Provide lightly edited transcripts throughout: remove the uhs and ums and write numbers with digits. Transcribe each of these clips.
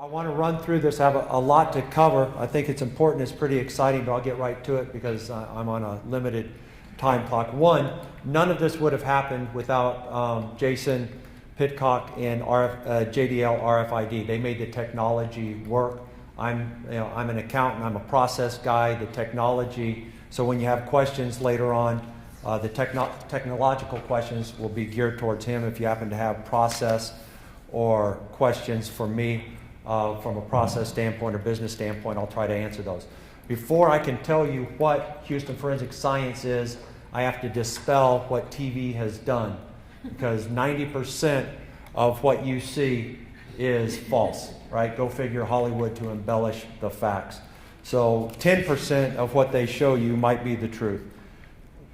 I want to run through this. I have a lot to cover. I think it's important. It's pretty exciting, but I'll get right to it because I'm on a limited time clock. One, none of this would have happened without Jason Pitcock and JPL RFID. They made the technology work. I'm an accountant. I'm a process guy. The technology. So when you have questions later on, the technological questions will be geared towards him. If you happen to have process or questions for me from a process standpoint or business standpoint, I'll try to answer those. Before I can tell you what Houston Forensic Science is, I have to dispel what TV has done, because 90% of what you see is false, right? Go figure, Hollywood to embellish the facts. So 10% of what they show you might be the truth.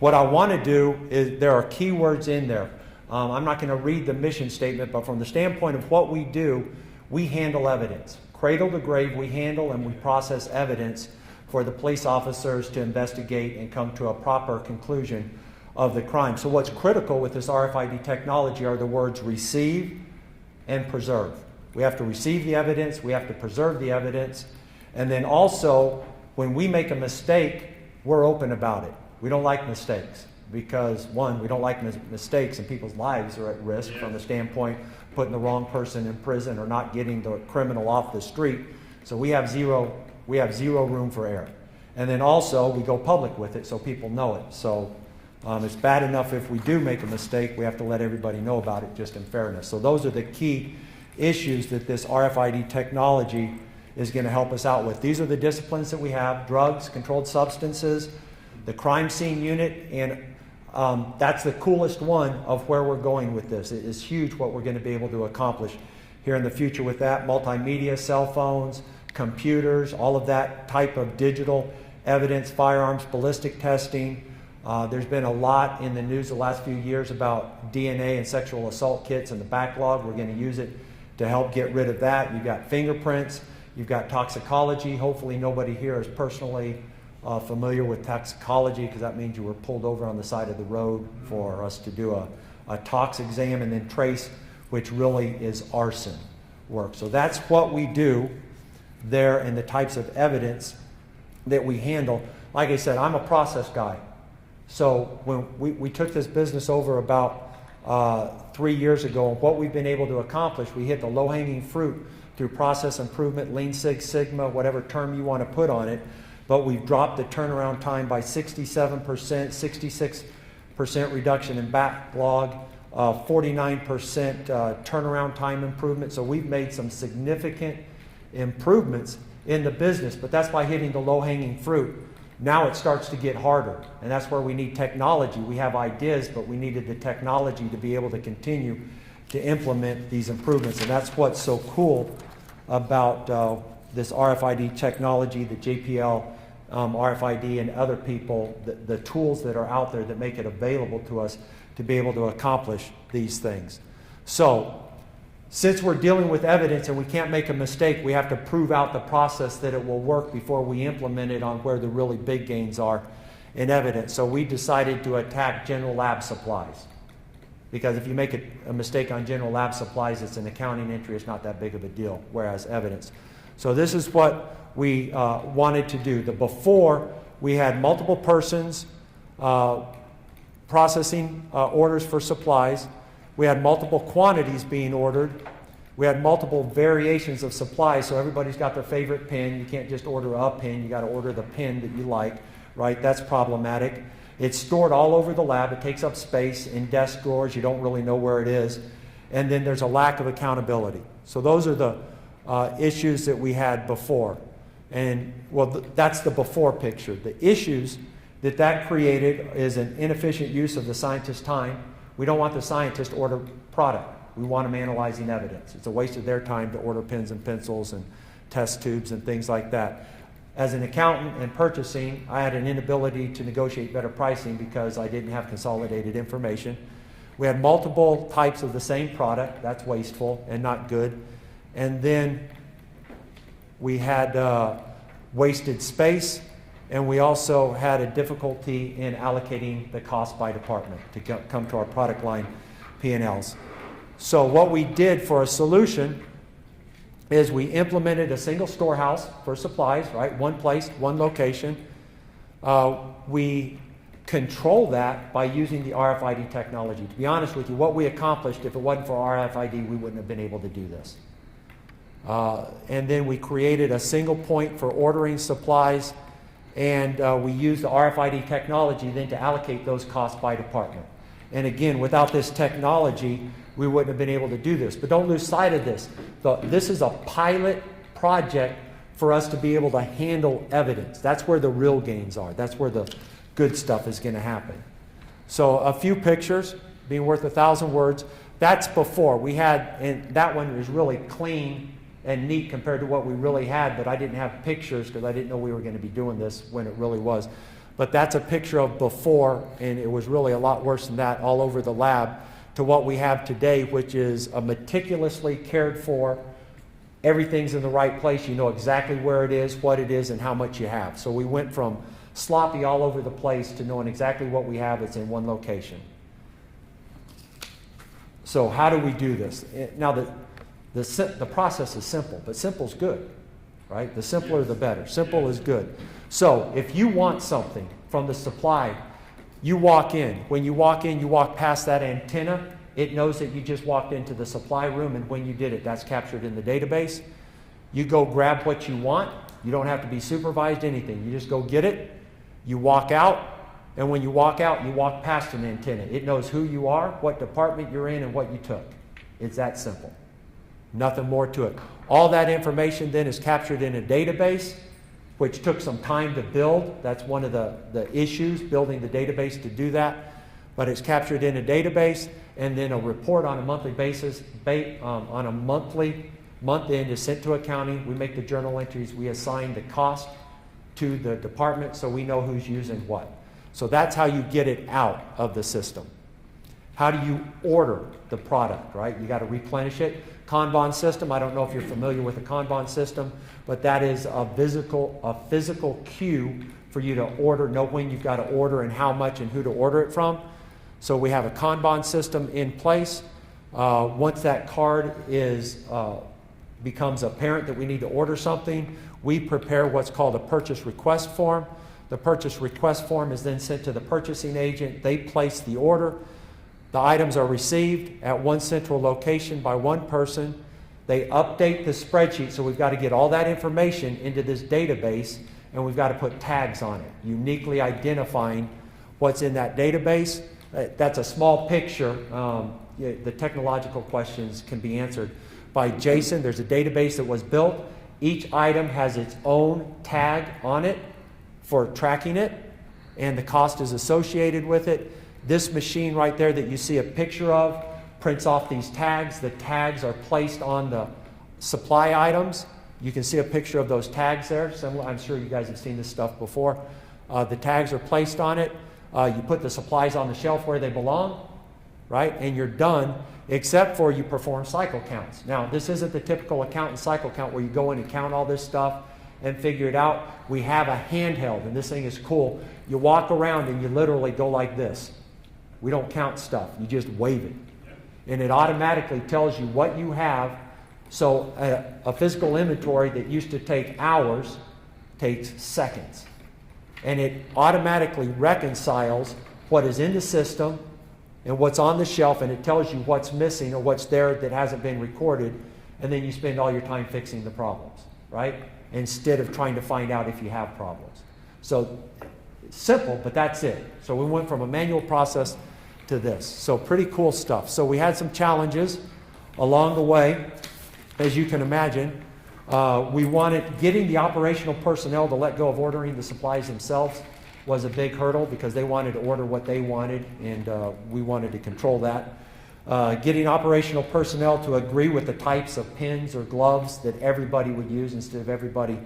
What I want to do is, there are keywords in there. I'm not going to read the mission statement, but from the standpoint of what we do, we handle evidence. Cradle to grave, we handle and we process evidence for the police officers to investigate and come to a proper conclusion of the crime. So what's critical with this RFID technology are the words receive and preserve. We have to receive the evidence, we have to preserve the evidence, and then also, when we make a mistake, we're open about it. We don't like mistakes because, one, we don't like mistakes, and people's lives are at risk from the standpoint of putting the wrong person in prison or not getting the criminal off the street. So we have zero room for error. And then also, we go public with it so people know it. So it's bad enough if we do make a mistake, we have to let everybody know about it, just in fairness. So those are the key issues that this RFID technology is going to help us out with. These are the disciplines that we have: drugs, controlled substances, the crime scene unit, and that's the coolest one of where we're going with this. It is huge what we're going to be able to accomplish here in the future with that. Multimedia, cell phones, computers, all of that type of digital evidence, firearms, ballistic testing. There's been a lot in the news the last few years about DNA and sexual assault kits and the backlog. We're going to use it to help get rid of that. You've got fingerprints, you've got toxicology. Hopefully nobody here is personally familiar with toxicology, because that means you were pulled over on the side of the road for us to do a tox exam, and then trace, which really is arson work. So that's what we do there and the types of evidence that we handle. Like I said, I'm a process guy. So when we took this business over about 3 years ago, and what we've been able to accomplish, we hit the low-hanging fruit through process improvement, Lean Six Sigma, whatever term you want to put on it. But we've dropped the turnaround time by 67%, 66% reduction in backlog, 49% turnaround time improvement. So we've made some significant improvements in the business, but that's by hitting the low-hanging fruit. Now it starts to get harder, and that's where we need technology. We have ideas, but we needed the technology to be able to continue to implement these improvements, and that's what's so cool about this RFID technology, the JPL RFID and other people, the tools that are out there that make it available to us to be able to accomplish these things. So, since we're dealing with evidence and we can't make a mistake, we have to prove out the process that it will work before we implement it on where the really big gains are in evidence. So we decided to attack general lab supplies. Because if you make a mistake on general lab supplies, it's an accounting entry, it's not that big of a deal, whereas evidence. So this is what we wanted to do. The before, we had multiple persons processing orders for supplies. We had multiple quantities being ordered. We had multiple variations of supplies, so everybody's got their favorite pen. You can't just order a pen, you got to order the pen that you like, right? That's problematic. It's stored all over the lab. It takes up space in desk drawers. You don't really know where it is. And then there's a lack of accountability. So those are the issues that we had before. And well, that's the before picture. The issues that created is an inefficient use of the scientist's time. We don't want the scientist to order product. We want them analyzing evidence. It's a waste of their time to order pens and pencils and test tubes and things like that. As an accountant and purchasing, I had an inability to negotiate better pricing because I didn't have consolidated information. We had multiple types of the same product. That's wasteful and not good. And then we had wasted space, and we also had a difficulty in allocating the cost by department to come to our product line P&Ls. So what we did for a solution is we implemented a single storehouse for supplies, right? One place, one location. We control that by using the RFID technology. To be honest with you, what we accomplished, if it wasn't for RFID, we wouldn't have been able to do this. And then we created a single point for ordering supplies, and we used the RFID technology then to allocate those costs by department. And again, without this technology, we wouldn't have been able to do this. But don't lose sight of this. This is a pilot project for us to be able to handle evidence. That's where the real gains are. That's where the good stuff is going to happen. So a few pictures, being worth 1,000 words. That's before. We had, and that one was really clean and neat compared to what we really had, but I didn't have pictures because I didn't know we were going to be doing this when it really was. But that's a picture of before, and it was really a lot worse than that all over the lab, to what we have today, which is a meticulously cared for. Everything's in the right place. You know exactly where it is, what it is, and how much you have. So we went from sloppy all over the place to knowing exactly what we have. It's in one location. So how do we do this? Now the process is simple, but simple's good, right? The simpler the better. Simple is good. So if you want something from the supply, you walk in. When you walk in, you walk past that antenna. It knows that you just walked into the supply room, and when you did it, that's captured in the database. You go grab what you want. You don't have to be supervised, anything. You just go get it. You walk out, and when you walk out, you walk past an antenna. It knows who you are, what department you're in, and what you took. It's that simple. Nothing more to it. All that information then is captured in a database, which took some time to build. That's one of the issues, building the database to do that. But it's captured in a database, and then a report on a monthly basis, on a monthly month end is sent to accounting. We make the journal entries. We assign the cost to the department so we know who's using what. So that's how you get it out of the system. How do you order the product, right? You got to replenish it. Kanban system, I don't know if you're familiar with the Kanban system, but that is a physical cue for you to order, know when you've got to order and how much and who to order it from. So we have a Kanban system in place. Once that card becomes apparent that we need to order something, we prepare what's called a purchase request form. The purchase request form is then sent to the purchasing agent. They place the order. The items are received at one central location by one person. They update the spreadsheet, so we've got to get all that information into this database, and we've got to put tags on it, uniquely identifying what's in that database. That's a small picture. The technological questions can be answered by Jason. There's a database that was built. Each item has its own tag on it for tracking it, and the cost is associated with it. This machine right there that you see a picture of prints off these tags. The tags are placed on the supply items. You can see a picture of those tags there. I'm sure you guys have seen this stuff before. The tags are placed on it. You put the supplies on the shelf where they belong, right? And you're done, except for you perform cycle counts. Now, this isn't the typical accountant cycle count where you go in and count all this stuff and figure it out. We have a handheld, and this thing is cool. You walk around and you literally go like this. We don't count stuff. You just wave it. And it automatically tells you what you have. So a physical inventory that used to take hours takes seconds. And it automatically reconciles what is in the system and what's on the shelf, and it tells you what's missing or what's there that hasn't been recorded, and then you spend all your time fixing the problems, right? Instead of trying to find out if you have problems. So it's simple, but that's it. So we went from a manual process to this. So pretty cool stuff. So we had some challenges along the way, as you can imagine. We wanted getting the operational personnel to let go of ordering the supplies themselves was a big hurdle because they wanted to order what they wanted, and we wanted to control that. Getting operational personnel to agree with the types of pins or gloves that everybody would use instead of everybody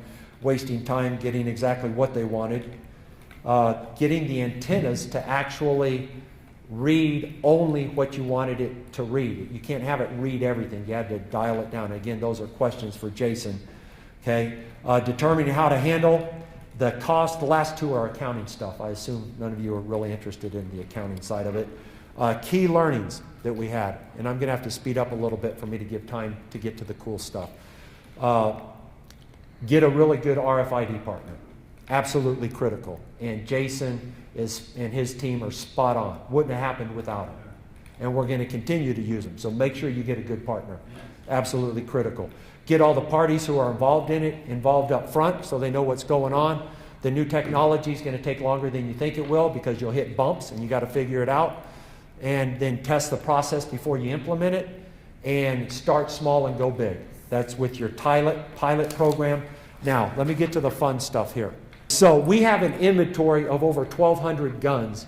wasting time getting exactly what they wanted. Getting the antennas to actually read only what you wanted it to read. You can't have it read everything. You had to dial it down. Again, those are questions for Jason. Okay. Determining how to handle the cost. The last two are accounting stuff. I assume none of you are really interested in the accounting side of it. Key learnings that we had. And I'm going to have to speed up a little bit for me to give time to get to the cool stuff. Get a really good RFID partner. Absolutely critical. And Jason and his team are spot on. Wouldn't have happened without him. And we're going to continue to use them. So make sure you get a good partner. Absolutely critical. Get all the parties who are involved in it involved up front so they know what's going on. The new technology is going to take longer than you think it will because you'll hit bumps and you got to figure it out. And then test the process before you implement it. And start small and go big. That's with your pilot program. Now, let me get to the fun stuff here. So we have an inventory of over 1,200 guns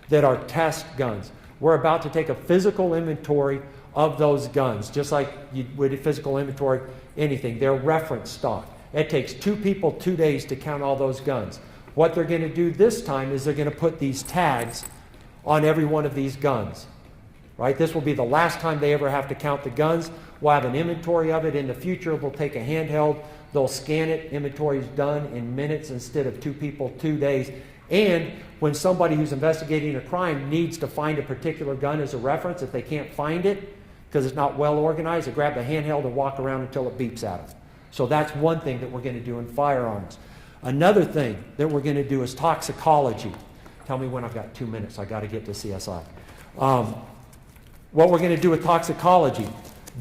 that are test guns. We're about to take a physical inventory of those guns, just like you would a physical inventory, anything. They're reference stock. It takes 2 people 2 days to count all those guns. What they're going to do this time is they're going to put these tags on every one of these guns. Right? This will be the last time they ever have to count the guns. We'll have an inventory of it. In the future, we'll take a handheld. They'll scan it. Inventory is done in minutes instead of 2 people 2 days. And when somebody who's investigating a crime needs to find a particular gun as a reference, if they can't find it because it's not well organized, they grab the handheld and walk around until it beeps at them. So that's one thing that we're going to do in firearms. Another thing that we're going to do is toxicology. Tell me when I've got 2 minutes. I got to get to CSI. What we're going to do with toxicology.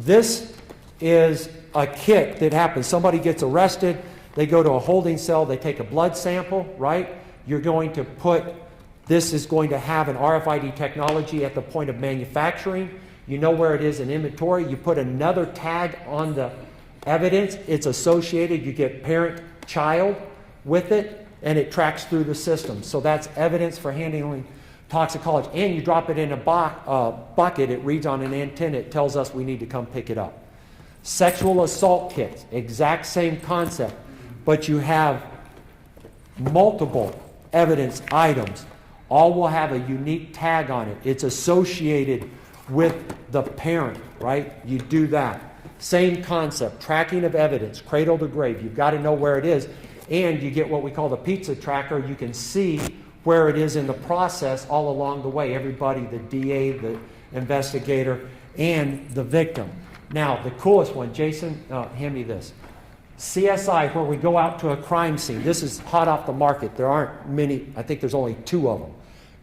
This is a kit that happens. Somebody gets arrested. They go to a holding cell. They take a blood sample, right? You're going to put, this is going to have an RFID technology at the point of manufacturing. You know where it is in inventory. You put another tag on the evidence. It's associated. You get parent-child with it, and it tracks through the system. So that's evidence for handling toxicology. And you drop it in a bucket. It reads on an antenna. It tells us we need to come pick it up. Sexual assault kits, exact same concept, but you have multiple evidence items. All will have a unique tag on it. It's associated with the parent, right? You do that. Same concept, tracking of evidence, cradle to grave. You've got to know where it is. And you get what we call the pizza tracker. You can see where it is in the process all along the way. Everybody, the DA, the investigator, and the victim. Now, the coolest one, Jason, hand me this. CSI, where we go out to a crime scene. This is hot off the market. There aren't many. I think there's only 2 of them.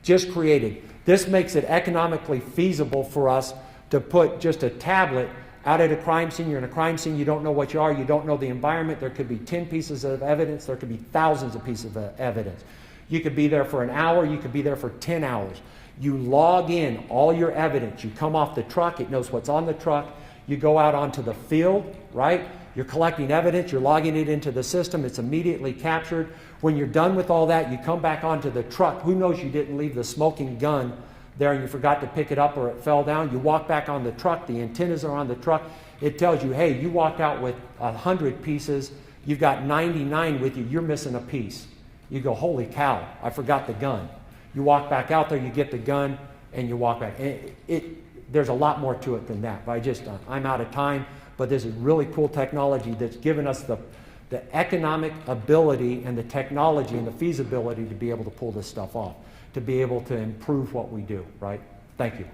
Just created. This makes it economically feasible for us to put just a tablet out at a crime scene. You're in a crime scene. You don't know what you are. You don't know the environment. There could be 10 pieces of evidence. There could be thousands of pieces of evidence. You could be there for an hour. You could be there for 10 hours. You log in all your evidence. You come off the truck. It knows what's on the truck. You go out onto the field, right? You're collecting evidence. You're logging it into the system. It's immediately captured. When you're done with all that, you come back onto the truck. Who knows you didn't leave the smoking gun there and you forgot to pick it up or it fell down. You walk back on the truck. The antennas are on the truck. It tells you, hey, you walked out with 100 pieces. You've got 99 with you. You're missing a piece. You go, holy cow, I forgot the gun. You walk back out there, you get the gun, and you walk back. There's a lot more to it than that. But I'm out of time. But this is really cool technology that's given us the economic ability and the technology and the feasibility to be able to pull this stuff off, to be able to improve what we do, right? Thank you.